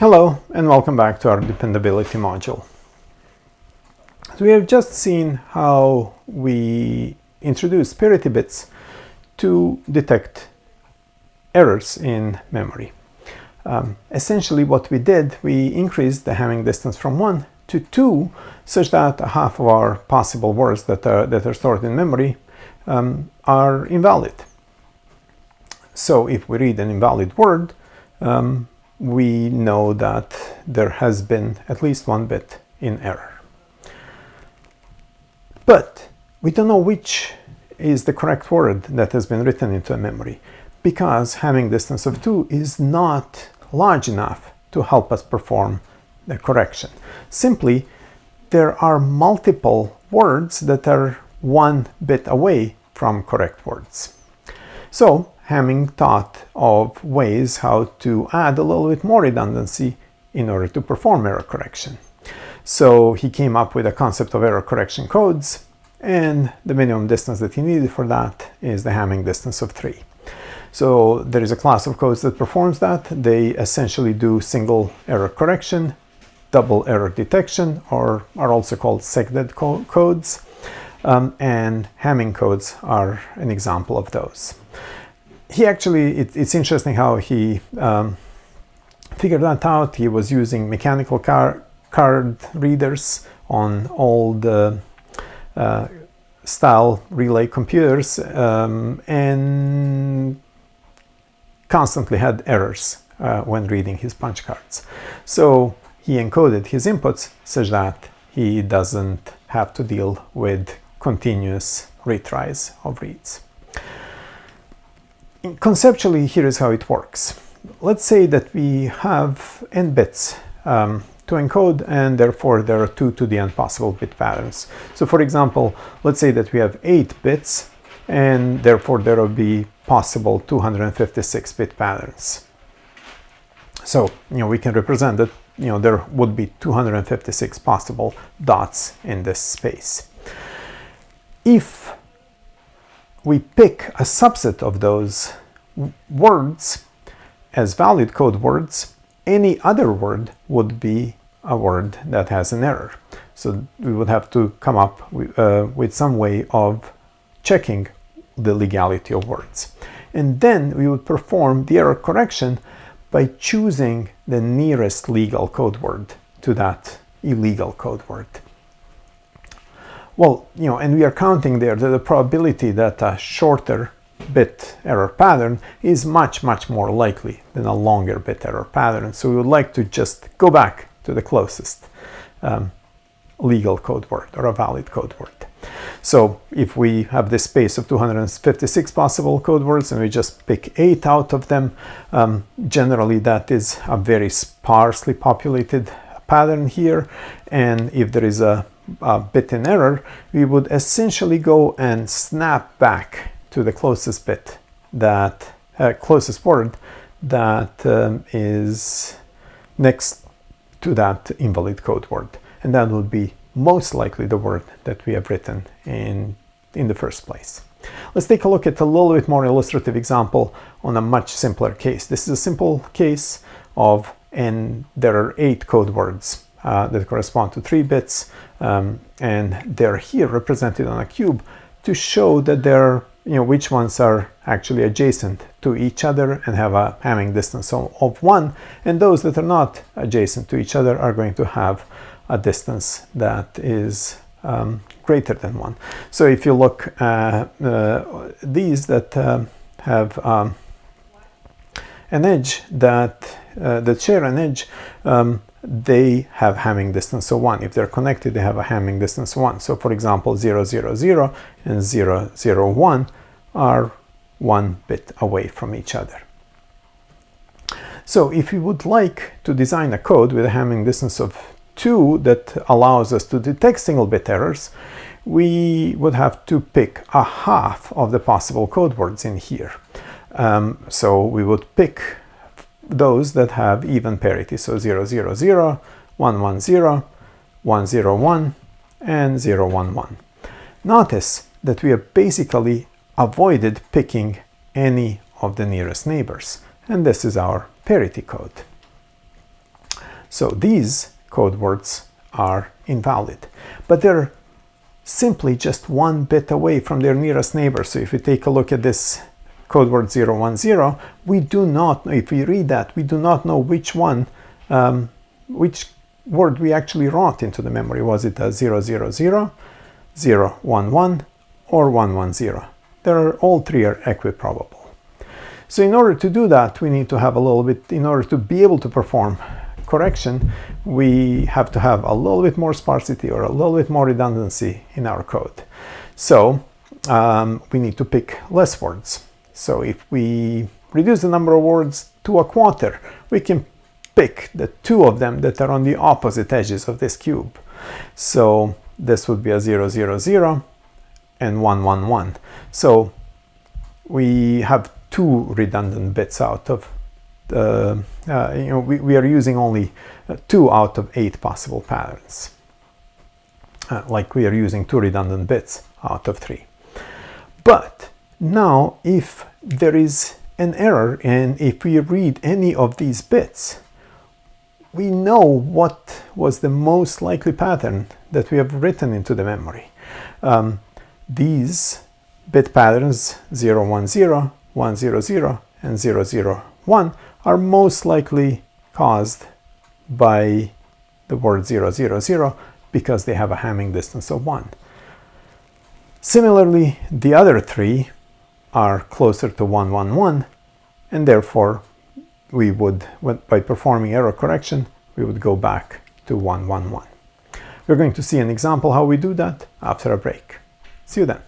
Hello and welcome back to our dependability module. So we have just seen how we introduce parity bits to detect errors in memory. Essentially what we did, we increased the Hamming distance from 1 to 2 such that half of our possible words that are stored in memory are invalid. So if we read an invalid word, we know that there has been at least one bit in error. But we don't know which is the correct word that has been written into a memory, because Hamming distance of 2 is not large enough to help us perform the correction. Simply, there are multiple words that are one bit away from correct words. So Hamming thought of ways how to add a little bit more redundancy in order to perform error correction. So he came up with a concept of error correction codes, and the minimum distance that he needed for that is the Hamming distance of 3. So there is a class of codes that performs that. They essentially do single error correction, double error detection, or are also called SegDed codes, and Hamming codes are an example of those. It's interesting how he figured that out. He was using mechanical card readers on old style relay computers and constantly had errors when reading his punch cards. So he encoded his inputs such that he doesn't have to deal with continuous retries of reads. Conceptually, here is how it works. Let's say that we have n bits to encode, and therefore there are 2 to the n possible bit patterns. So for example, let's say that we have 8 bits, and therefore there will be possible 256 bit patterns. So we can represent that there would be 256 possible dots in this space. If we pick a subset of those words as valid code words, any other word would be a word that has an error. So we would have to come up with some way of checking the legality of words. And then we would perform the error correction by choosing the nearest legal code word to that illegal code word. Well, and we are counting there that the probability that a shorter bit error pattern is much more likely than a longer bit error pattern. So we would like to just go back to the closest legal code word or a valid code word. So if we have this space of 256 possible code words and we just pick 8 out of them, generally that is a very sparsely populated pattern here. And if there is a bit in error, we would essentially go and snap back to the closest bit that closest word that is next to that invalid code word, and that would be most likely the word that we have written in the first place. Let's take a look at a little bit more illustrative example on a much simpler case. This is a simple case of, and there are 8 code words that correspond to 3 bits, and they're here represented on a cube to show that they're which ones are actually adjacent to each other and have a Hamming distance of 1, and those that are not adjacent to each other are going to have a distance that is greater than 1. So if you look at these that have an edge that share an edge, they have Hamming distance of 1. If they're connected, they have a Hamming distance of 1. So for example, 0, 0, 0 and 0, 0, 1 are 1 bit away from each other. So if we would like to design a code with a Hamming distance of 2 that allows us to detect single bit errors, we would have to pick a half of the possible code words in here. So we would pick those that have even parity, so 0, 0, 0, 1, 1, 0, 1, 0, 1, and 0, 1, 1. Notice that we have basically avoided picking any of the nearest neighbors, and this is our parity code. So these code words are invalid, but they're simply just one bit away from their nearest neighbor. So if we take a look at this code word 010, we do not know, if we read that, we do not know which one, which word we actually wrote into the memory. Was it a 000, 011, or 110? All three are equiprobable. So in order to do that, we need to have a little bit, in order to be able to perform correction, we have to have a little bit more sparsity or a little bit more redundancy in our code. So we need to pick less words. So if we reduce the number of words to a quarter, we can pick the two of them that are on the opposite edges of this cube. So this would be a 000 and 111. So we have two redundant bits out of we are using only 2 out of 8 possible patterns, like we are using 2 redundant bits out of 3. But now if there is an error and if we read any of these bits, we know what was the most likely pattern that we have written into the memory. These bit patterns 010, 100, and 001 are most likely caused by the word 000 because they have a Hamming distance of 1. Similarly, the other 3 are closer to 111, and therefore we would, by performing error correction, we would go back to 111. We're going to see an example how we do that after a break. See you then.